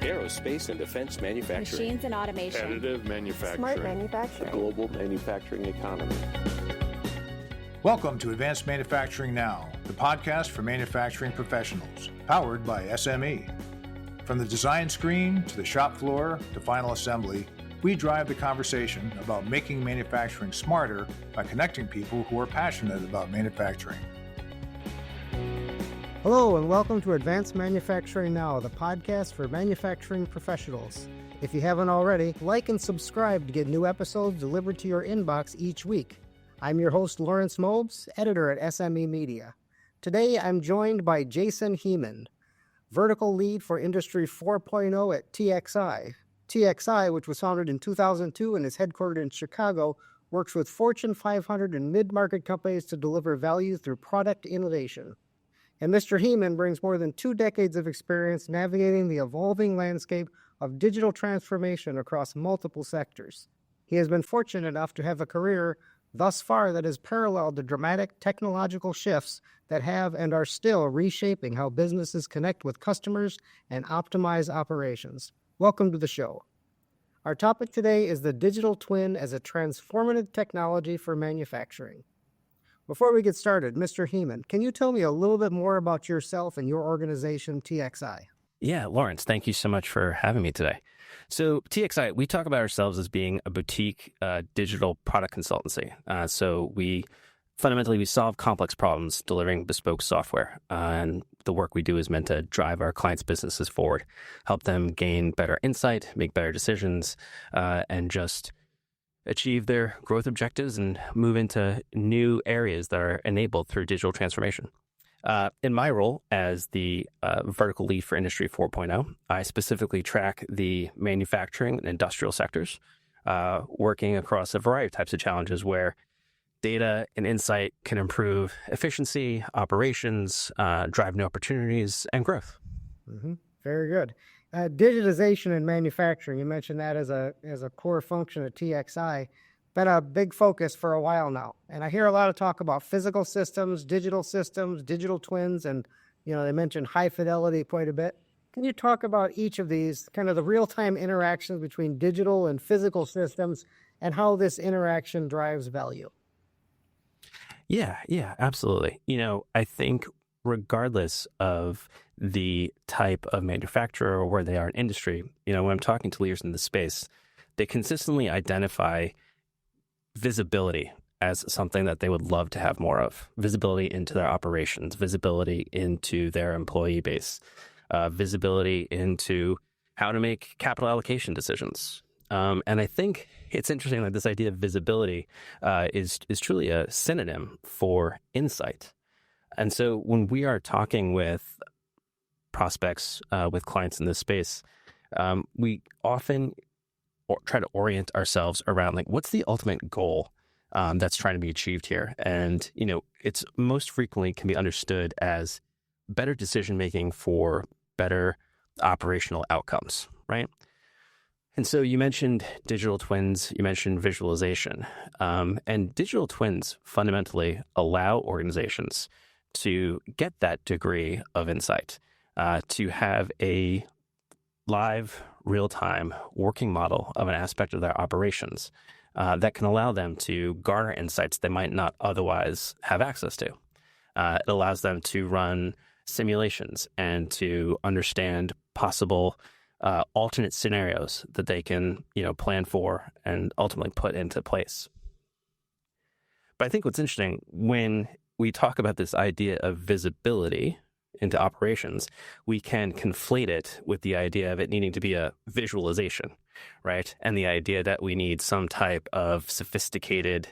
aerospace and defense manufacturing, machines and automation, additive manufacturing, smart manufacturing, global manufacturing economy. Welcome to Advanced Manufacturing Now, the podcast for manufacturing professionals, powered by SME. From the design screen to the shop floor to final assembly, we drive the conversation about making manufacturing smarter by connecting people who are passionate about manufacturing. Hello and welcome to Advanced Manufacturing Now, the podcast for manufacturing professionals. If you haven't already, like and subscribe to get new episodes delivered to your inbox each week. I'm your host, Lawrence Moebs, editor at SME Media. Today, I'm joined by Jason Hehman, vertical lead for Industry 4.0 at TXI. TXI, which was founded in 2002 and is headquartered in Chicago, works with Fortune 500 and mid-market companies to deliver value through product innovation. And Mr. Hehman brings more than 2 decades of experience navigating the evolving landscape of digital transformation across multiple sectors. He has been fortunate enough to have a career thus far that has paralleled the dramatic technological shifts that have and are still reshaping how businesses connect with customers and optimize operations. Welcome to the show. Our topic today is the digital twin as a transformative technology for manufacturing. Before we get started, Mr. Hehman, can you tell me a little bit more about yourself and your organization, TXI? Yeah, Lawrence, thank you so much for having me today. So TXI, we talk about ourselves as being a boutique digital product consultancy. So we solve complex problems delivering bespoke software. And the work we do is meant to drive our clients' businesses forward, help them gain better insight, make better decisions, and just achieve their growth objectives and move into new areas that are enabled through digital transformation. In my role as the vertical lead for Industry 4.0, I specifically track the manufacturing and industrial sectors, working across a variety of types of challenges where data and insight can improve efficiency, operations, drive new opportunities, and growth. Mm-hmm. Very good. Digitization in manufacturing, you mentioned that as a core function of TXI. Been a big focus for a while now. And I hear a lot of talk about physical systems, digital twins, and they mentioned high fidelity quite a bit. Can you talk about each of these, kind of the real-time interactions between digital and physical systems and how this interaction drives value? Yeah, absolutely. I think regardless of the type of manufacturer or where they are in industry, when I'm talking to leaders in the space, they consistently identify visibility as something that they would love to have more of. Visibility into their operations, visibility into their employee base, visibility into how to make capital allocation decisions. And I think it's interesting that this idea of visibility is truly a synonym for insight. And so when we are talking with prospects, with clients in this space, we often try to orient ourselves around what's the ultimate goal that's trying to be achieved here. And, it's most frequently can be understood as better decision-making for better operational outcomes, right? And so you mentioned digital twins, you mentioned visualization, and digital twins fundamentally allow organizations to get that degree of insight, to have a live, real-time working model of an aspect of their operations that can allow them to garner insights they might not otherwise have access to. It allows them to run simulations and to understand possible alternate scenarios that they can, plan for and ultimately put into place. But I think what's interesting when we talk about this idea of visibility into operations, we can conflate it with the idea of it needing to be a visualization, right? And the idea that we need some type of sophisticated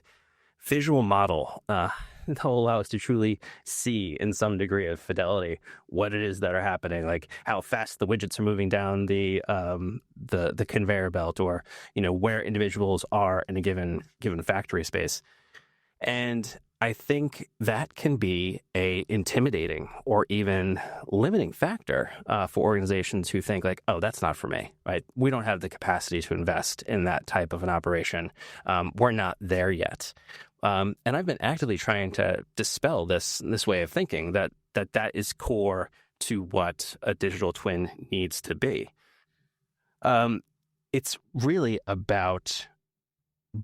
visual model that will allow us to truly see in some degree of fidelity what it is that are happening, like how fast the widgets are moving down the conveyor belt, or where individuals are in a given factory space. And I think that can be a intimidating or even limiting factor for organizations who think oh, that's not for me, right? We don't have the capacity to invest in that type of an operation. We're not there yet. And I've been actively trying to dispel this way of thinking that is core to what a digital twin needs to be. It's really about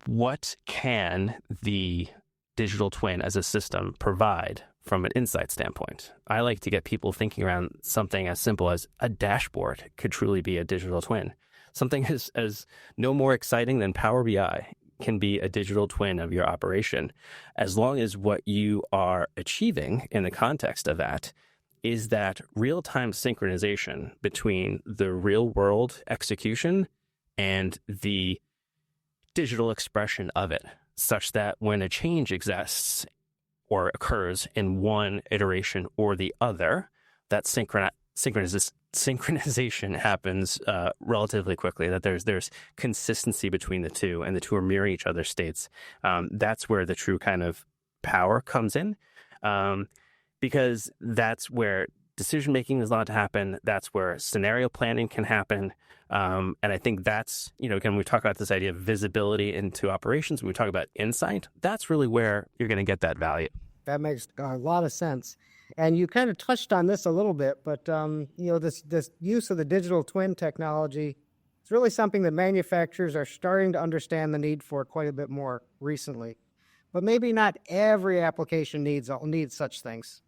what can the digital twin as a system provide from an insight standpoint. I like to get people thinking around something as simple as a dashboard could truly be a digital twin. Something as no more exciting than Power BI can be a digital twin of your operation, as long as what you are achieving in the context of that is that real-time synchronization between the real-world execution and the digital expression of it, such that when a change exists or occurs in one iteration or the other, that synchronization happens relatively quickly, that there's consistency between the two, and the two are mirroring each other's states. That's where the true kind of power comes in, because that's where decision-making is allowed to happen. That's where scenario planning can happen. And I think that's, again, we talk about this idea of visibility into operations. When we talk about insight, that's really where you're going to get that value. That makes a lot of sense. And you kind of touched on this a little bit, but this use of the digital twin technology is really something that manufacturers are starting to understand the need for quite a bit more recently. But maybe not every application needs such things.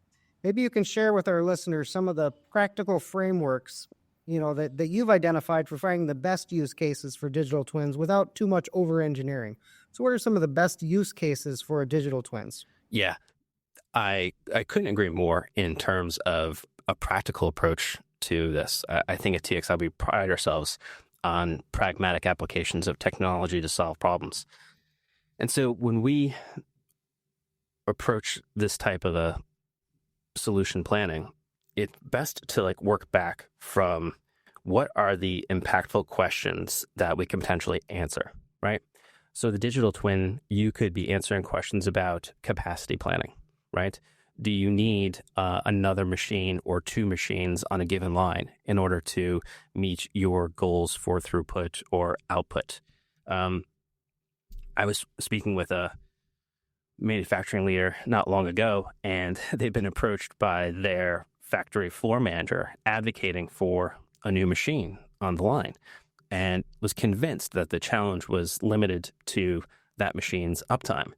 Maybe you can share with our listeners some of the practical frameworks, that you've identified for finding the best use cases for digital twins without too much over-engineering. So what are some of the best use cases for digital twins? Yeah, I couldn't agree more in terms of a practical approach to this. I think at TXL we pride ourselves on pragmatic applications of technology to solve problems. And so when we approach this type of a solution planning, it's best to work back from what are the impactful questions that we can potentially answer, right? So the digital twin, you could be answering questions about capacity planning, right? Do you need another machine or two machines on a given line in order to meet your goals for throughput or output? I was speaking with a manufacturing leader not long ago, and they've been approached by their factory floor manager advocating for a new machine on the line, and was convinced that the challenge was limited to that machine's uptime.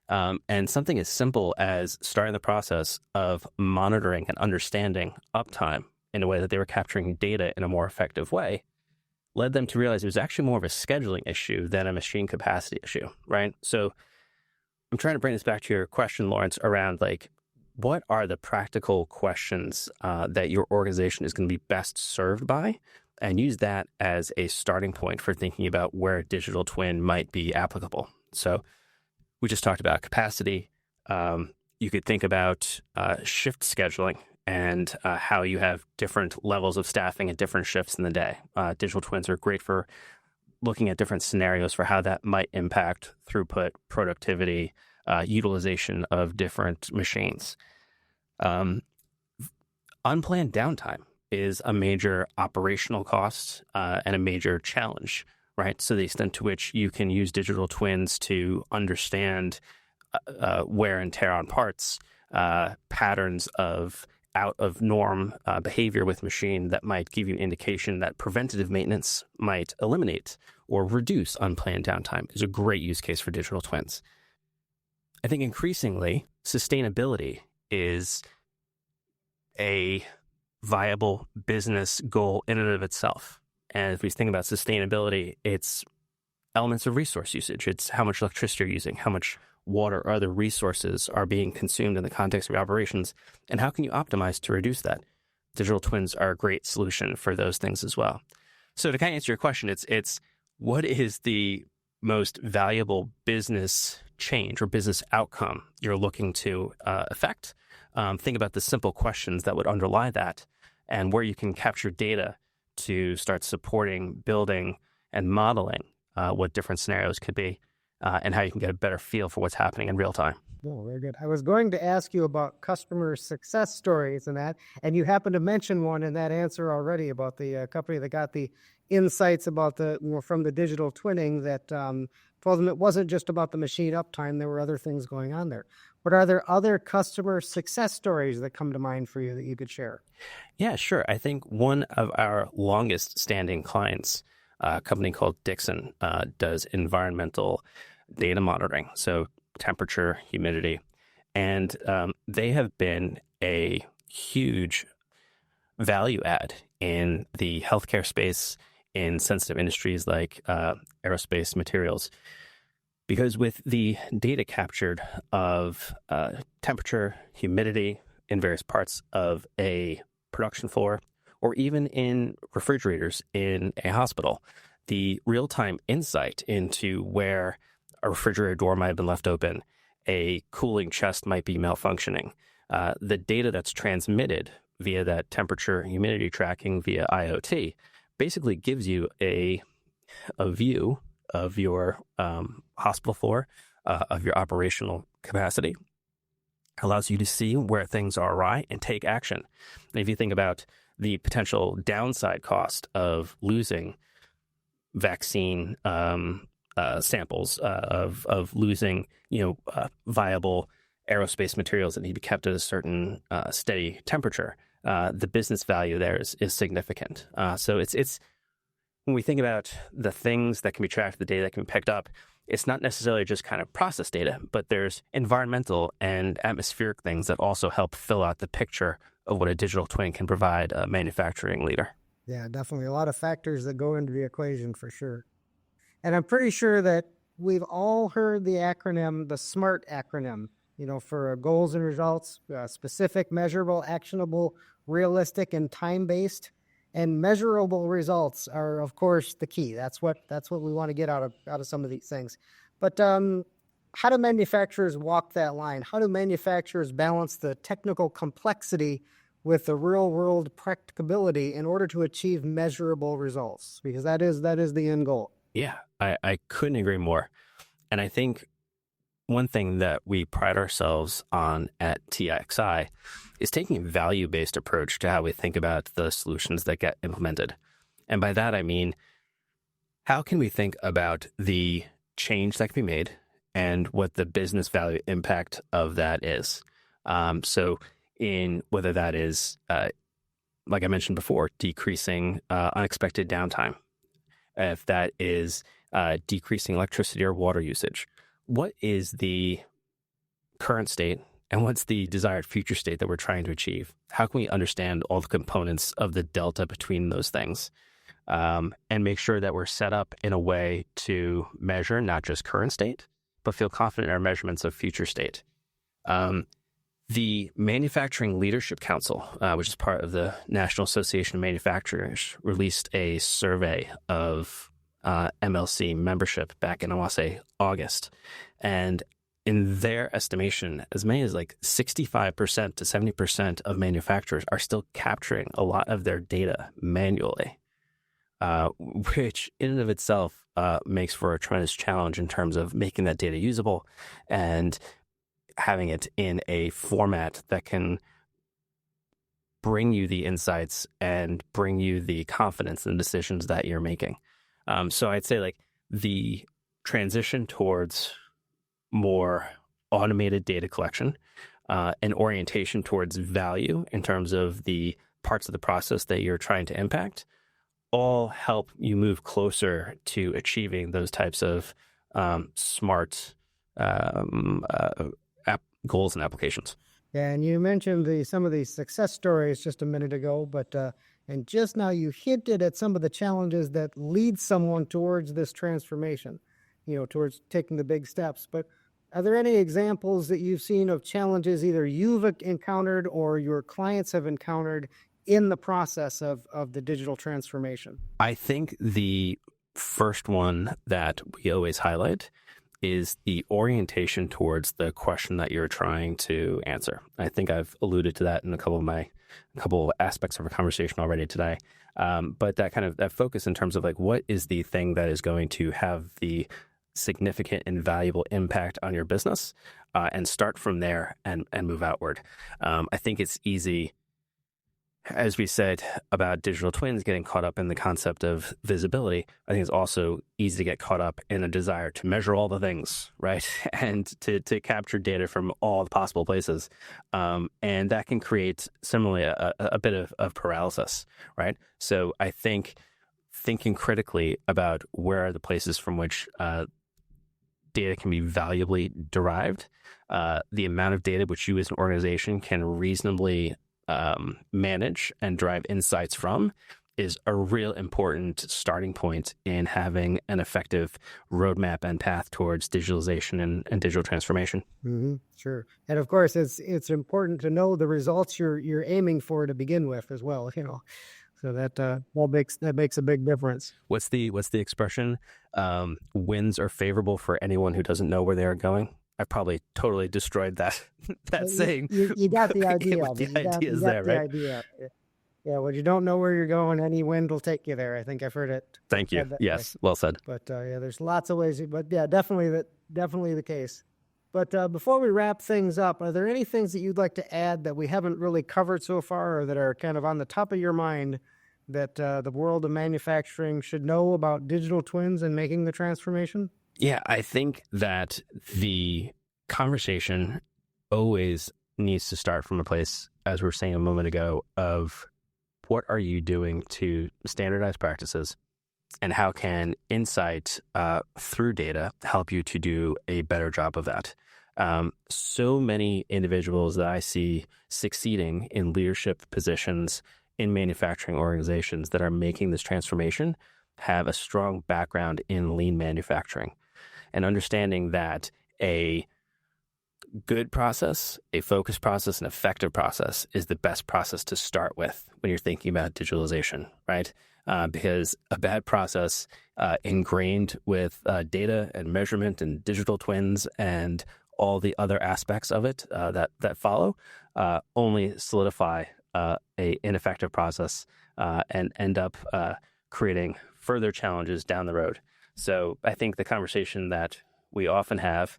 And something as simple as starting the process of monitoring and understanding uptime in a way that they were capturing data in a more effective way led them to realize it was actually more of a scheduling issue than a machine capacity issue, right? So I'm trying to bring this back to your question, Lawrence, around what are the practical questions that your organization is going to be best served by, and use that as a starting point for thinking about where a digital twin might be applicable. So we just talked about capacity. You could think about shift scheduling and how you have different levels of staffing at different shifts in the day. Digital twins are great for looking at different scenarios for how that might impact throughput, productivity, utilization of different machines. Unplanned downtime is a major operational cost and a major challenge, right? So the extent to which you can use digital twins to understand wear and tear on parts, patterns of out of norm behavior with machine that might give you an indication that preventative maintenance might eliminate or reduce unplanned downtime is a great use case for digital twins. I think increasingly sustainability is a viable business goal in and of itself. And if we think about sustainability, it's elements of resource usage. It's how much electricity you're using, how much water or other resources are being consumed in the context of your operations, and how can you optimize to reduce that? Digital twins are a great solution for those things as well. So to kind of answer your question, it's what is the most valuable business change or business outcome you're looking to affect? Think about the simple questions that would underlie that and where you can capture data to start supporting, building, and modeling what different scenarios could be. And how you can get a better feel for what's happening in real time. Oh, very good. I was going to ask you about customer success stories and you happened to mention one in that answer already about the company that got the insights about from the digital twinning that told them it wasn't just about the machine uptime, there were other things going on there. But are there other customer success stories that come to mind for you that you could share? Yeah, sure. I think one of our longest standing clients A company called Dixon does environmental data monitoring, so temperature, humidity, and they have been a huge value add in the healthcare space, in sensitive industries like aerospace materials. Because with the data captured of temperature, humidity in various parts of a production floor, or even in refrigerators in a hospital, the real-time insight into where a refrigerator door might have been left open, a cooling chest might be malfunctioning, the data that's transmitted via that temperature and humidity tracking via IoT basically gives you a view of your hospital floor, of your operational capacity, allows you to see where things are awry and take action. And if you think about the potential downside cost of losing vaccine samples, of losing viable aerospace materials that need to be kept at a certain steady temperature, the business value there is significant. So it's when we think about the things that can be tracked, the data that can be picked up, it's not necessarily just kind of process data, but there's environmental and atmospheric things that also help fill out the picture of what a digital twin can provide a manufacturing leader. Yeah, definitely a lot of factors that go into the equation for sure. And I'm pretty sure that we've all heard the acronym, the SMART acronym, for goals and results, specific, measurable, actionable, realistic, and time-based. And measurable results are, of course, the key. That's what we want to get out of some of these things. But how do manufacturers walk that line? How do manufacturers balance the technical complexity with the real-world practicability in order to achieve measurable results? Because that is the end goal. Yeah, I couldn't agree more. And I think one thing that we pride ourselves on at TXI is taking a value-based approach to how we think about the solutions that get implemented. And by that, I mean, how can we think about the change that can be made and what the business value impact of that is? So in whether that is, like I mentioned before, decreasing unexpected downtime, if that is decreasing electricity or water usage, what is the current state and what's the desired future state that we're trying to achieve? How can we understand all the components of the delta between those things, and make sure that we're set up in a way to measure not just current state, but feel confident in our measurements of future state? The Manufacturing Leadership Council, which is part of the National Association of Manufacturers, released a survey of MLC membership back in, I want to say, August. And in their estimation, as many as like 65% to 70% of manufacturers are still capturing a lot of their data manually, which in and of itself makes for a tremendous challenge in terms of making that data usable and having it in a format that can bring you the insights and bring you the confidence in the decisions that you're making. So I'd say like the transition towards more automated data collection, and orientation towards value in terms of the parts of the process that you're trying to impact, all help you move closer to achieving those types of smart goals and applications. Yeah, and you mentioned some of these success stories just a minute ago, but and just now you hinted at some of the challenges that lead someone towards this transformation, towards taking the big steps. But are there any examples that you've seen of challenges either you've encountered or your clients have encountered in the process of the digital transformation? I think the first one that we always highlight is the orientation towards the question that you're trying to answer. I think I've alluded to that in a couple aspects of our conversation already today. But that focus in terms of like, what is the thing that is going to have the significant and valuable impact on your business, and start from there and move outward. I think it's easy, as we said about digital twins, getting caught up in the concept of visibility. I think it's also easy to get caught up in a desire to measure all the things, right? And to capture data from all the possible places. And that can create similarly a bit of paralysis, right? So I think thinking critically about where are the places from which data can be valuably derived, the amount of data which you as an organization can reasonably manage and derive insights from is a real important starting point in having an effective roadmap and path towards digitalization and digital transformation. Mm-hmm, sure. And of course, it's important to know the results you're aiming for to begin with as well, So that makes a big difference. What's the expression? Winds are favorable for anyone who doesn't know where they are going. I probably totally destroyed that saying. You got the idea. The idea is there, right? Idea. Yeah, when you don't know where you're going, any wind will take you there. I think I've heard it. Thank you. Yes, well said. But there's lots of ways. But yeah, definitely the case. But before we wrap things up, are there any things that you'd like to add that we haven't really covered so far, or that are kind of on the top of your mind that the world of manufacturing should know about digital twins and making the transformation? Yeah, I think that the conversation always needs to start from a place, as we were saying a moment ago, of what are you doing to standardize practices, and how can insight through data help you to do a better job of that? So many individuals that I see succeeding in leadership positions in manufacturing organizations that are making this transformation have a strong background in lean manufacturing, and understanding that a good process, a focused process, an effective process is the best process to start with when you're thinking about digitalization, right? Because a bad process ingrained with data and measurement and digital twins and all the other aspects of it that follow only solidify a ineffective process and end up creating further challenges down the road. So I think the conversation that we often have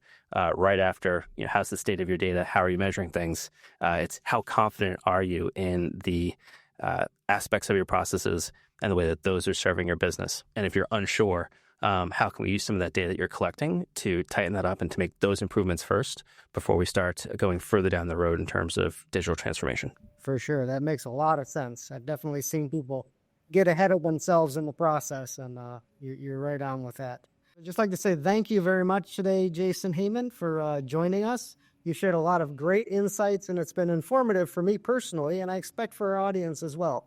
right after, how's the state of your data? How are you measuring things? It's how confident are you in the aspects of your processes and the way that those are serving your business? And if you're unsure, how can we use some of that data that you're collecting to tighten that up and to make those improvements first before we start going further down the road in terms of digital transformation? For sure. That makes a lot of sense. I've definitely seen people get ahead of themselves in the process, and you're right on with that. I'd just like to say thank you very much today, Jason Hehman, for joining us. You shared a lot of great insights, and it's been informative for me personally, and I expect for our audience as well.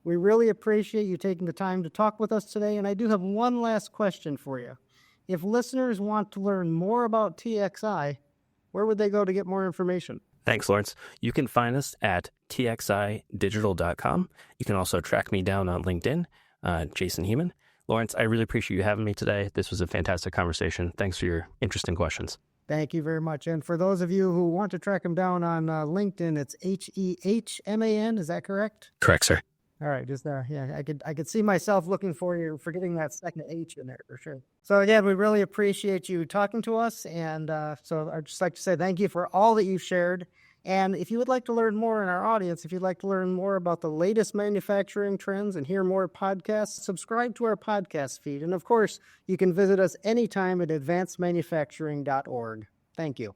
We really appreciate you taking the time to talk with us today, and I do have one last question for you. If listeners want to learn more about TXI, where would they go to get more information? Thanks, Lawrence. You can find us at txidigital.com. You can also track me down on LinkedIn, Jason Hehman. Lawrence, I really appreciate you having me today. This was a fantastic conversation. Thanks for your interesting questions. Thank you very much. And for those of you who want to track him down on LinkedIn, it's Hehman. Is that correct? Correct, sir. All right, just there. Yeah, I could see myself looking for you, forgetting that second H in there for sure. So again, we really appreciate you talking to us, and so I'd just like to say thank you for all that you've shared. And if you would like to learn more in our audience, if you'd like to learn more about the latest manufacturing trends and hear more podcasts, subscribe to our podcast feed. And of course, you can visit us anytime at advancedmanufacturing.org. Thank you.